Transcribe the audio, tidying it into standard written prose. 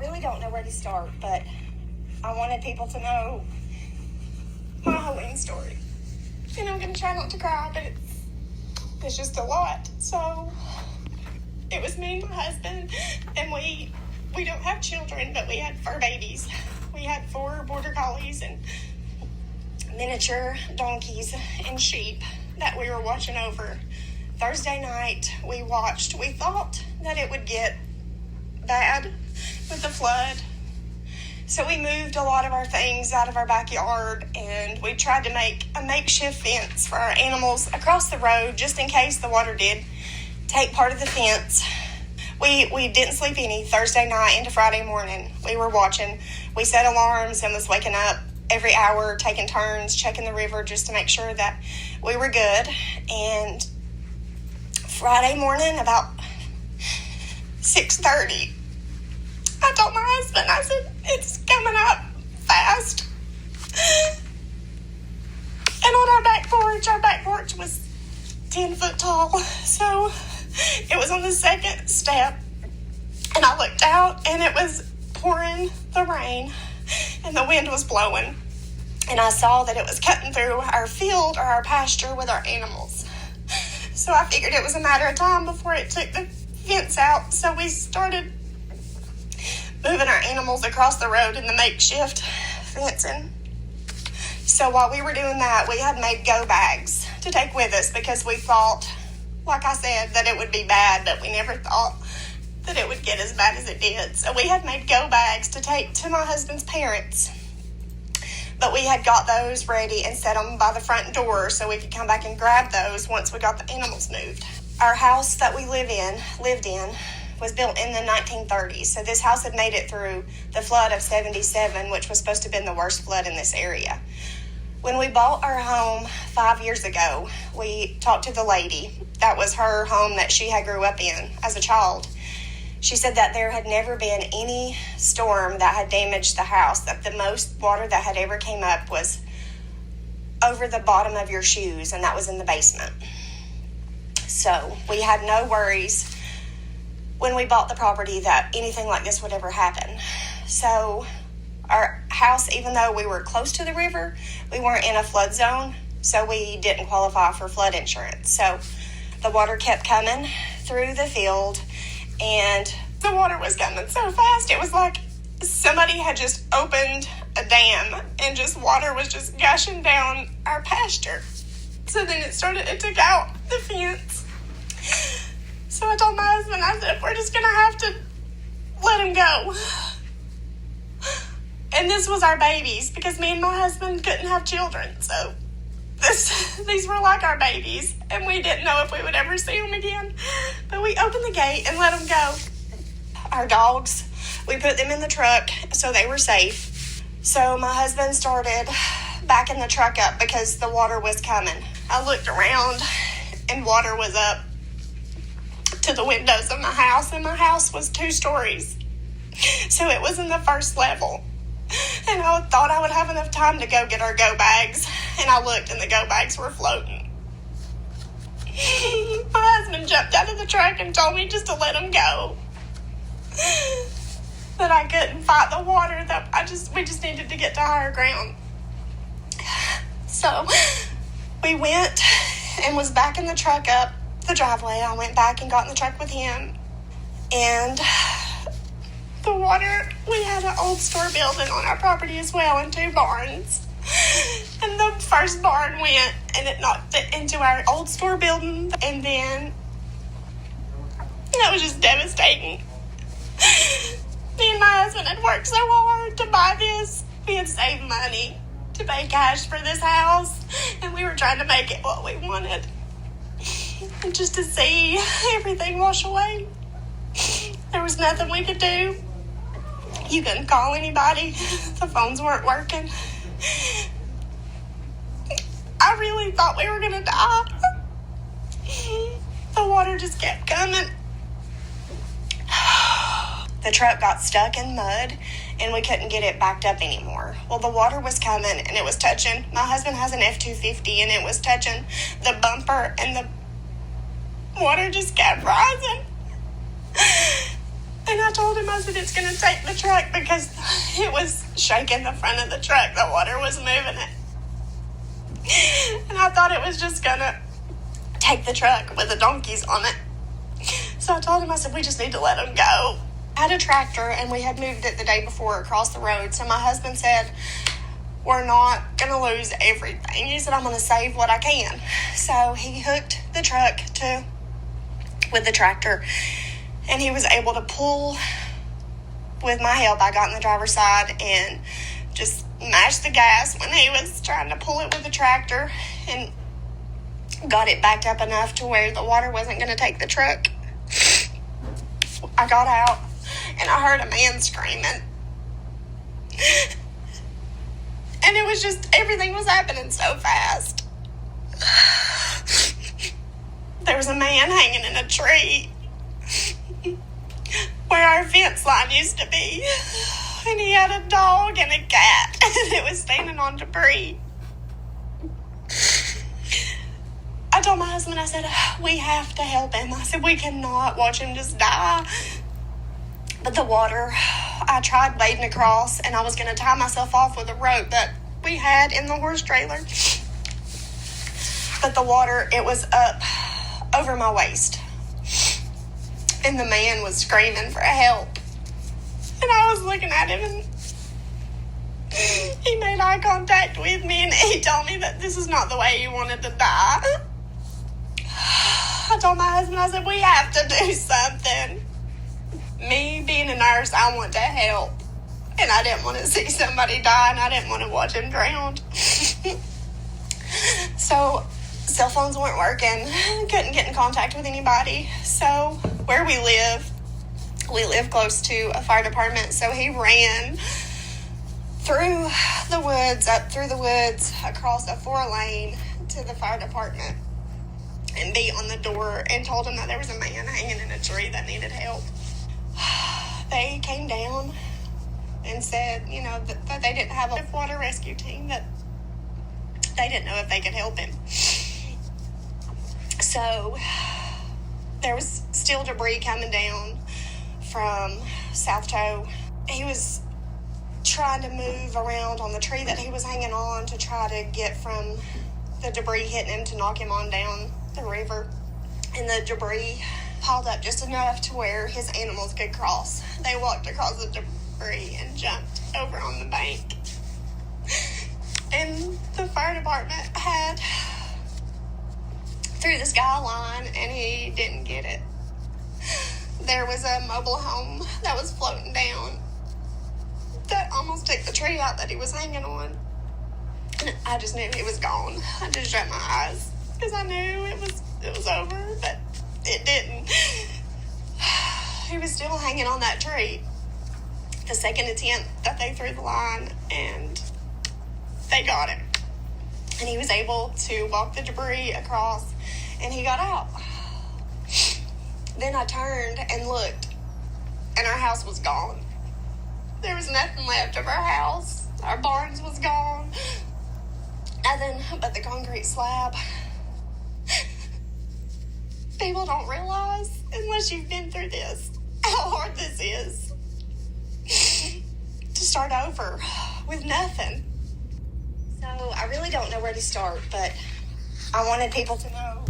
really don't know where to start, but I wanted people to know my Helene story. And I'm going to try not to cry, but it's just a lot. So it was me and my husband, and we don't have children, but we had fur babies. We had 4 border collies and miniature donkeys and sheep that we were watching over. Thursday night, we watched. We thought that it would get bad with the flood. So we moved a lot of our things out of our backyard, and we tried to make a makeshift fence for our animals across the road just in case the water did take part of the fence. We didn't sleep any Thursday night into Friday morning. We were watching. We set alarms and was waking up every hour, taking turns, checking the river just to make sure that we were good. And Friday morning, about 6:30, I told my husband, I said, it's coming up fast. And on our back porch was 10 foot tall. So it was on the second step. And I looked out, and it was pouring the rain, and the wind was blowing. And I saw that it was cutting through our field or our pasture with our animals. So I figured it was a matter of time before it took the fence out. So we started moving our animals across the road in the makeshift fencing. So while we were doing that, we had made go bags to take with us because we thought, like I said, that it would be bad, but we never thought that it would get as bad as it did. So we had made go bags to take to my husband's parents. But we had got those ready and set them by the front door so we could come back and grab those once we got the animals moved. Our house that we lived in was built in the 1930s. So this house had made it through the flood of 77, which was supposed to have been the worst flood in this area. When we bought our home 5 years ago, we talked to the lady. That was her home that she had grew up in as a child. She said that there had never been any storm that had damaged the house, that the most water that had ever came up was over the bottom of your shoes, and that was in the basement. So we had no worries when we bought the property that anything like this would ever happen. So our house, even though we were close to the river, we weren't in a flood zone, so we didn't qualify for flood insurance. So the water kept coming through the field, and the water was coming so fast. It was like somebody had just opened a dam and just water was just gushing down our pasture. So then it took out the fence. So I told my husband, I said, we're just going to have to let him go. And this was our babies because me and my husband couldn't have children. So these were like our babies, and we didn't know if we would ever see them again. But we opened the gate and let them go. Our dogs, we put them in the truck so they were safe. So my husband started backing the truck up because the water was coming. I looked around, and water was up to the windows of my house, and my house was 2 stories. So it was in the first level. And I thought I would have enough time to go get our go bags. And I looked, and the go bags were floating. My husband jumped out of the truck and told me just to let him go. That I couldn't fight the water. That we just needed to get to higher ground. So we went and was backing the truck up the driveway. I went back and got in the truck with him. And the water, we had an old store building on our property as well, and 2 barns. And the first barn went, and it knocked it into our old store building, and then that was just devastating. Me and my husband had worked so hard to buy this. We had saved money to pay cash for this house, and we were trying to make it what we wanted. And just to see everything wash away, there was nothing we could do. You couldn't call anybody. The phones weren't working. I really thought we were going to die. The water just kept coming. The truck got stuck in mud, and we couldn't get it backed up anymore. Well, the water was coming, and it was touching. My husband has an F-250, and it was touching the bumper, and the water just kept rising. And I I told him, I said, it's going to take the truck because it was shaking the front of the truck. The water was moving it. And I thought it was just going to take the truck with the donkeys on it. So I told him, I said, we just need to let them go. I had a tractor, and we had moved it the day before across the road. So my husband said, we're not going to lose everything. He said, I'm going to save what I can. So he hooked the truck with the tractor, and he was able to pull with my help. I got in the driver's side and just mashed the gas when he was trying to pull it with the tractor, and got it backed up enough to where the water wasn't going to take the truck. I got out, and I heard a man screaming. And it was just, everything was happening so fast. There was a man hanging in a tree where our fence line used to be. And he had a dog and a cat that was standing on debris. I told my husband, I said, we have to help him. I said, we cannot watch him just die. But the water, I tried wading across, and I was going to tie myself off with a rope that we had in the horse trailer. But the water, it was up over my waist. And the man was screaming for help. And I was looking at him, and he made eye contact with me, and he told me that this is not the way he wanted to die. I told my husband, I said, we have to do something. Me being a nurse, I want to help. And I didn't want to see somebody die, and I didn't want to watch him drown. So, cell phones weren't working. Couldn't get in contact with anybody. So, where we live close to a fire department. So, he ran through the woods, up through the woods, across a 4-lane to the fire department, and beat on the door and told him that there was a man hanging in a tree that needed help. They came down and said, that they didn't have a water rescue team, that they didn't know if they could help him. So there was still debris coming down from Swiatocho. He was trying to move around on the tree that he was hanging on to try to get from the debris hitting him to knock him on down the river. And the debris piled up just enough to where his animals could cross. They walked across the debris and jumped over on the bank. And the fire department had through the skyline, and he didn't get it. There was a mobile home that was floating down that almost took the tree out that he was hanging on. And I just knew he was gone. I just shut my eyes because I knew it was over, but it didn't. He was still hanging on that tree. The second attempt that they threw the line, and they got him. And he was able to walk the debris across, and he got out. Then I turned and looked, and our house was gone. There was nothing left of our house. Our barns was gone. Nothing but the concrete slab. People don't realize, unless you've been through this, how hard this is to start over with nothing. So I really don't know where to start, but I wanted people to know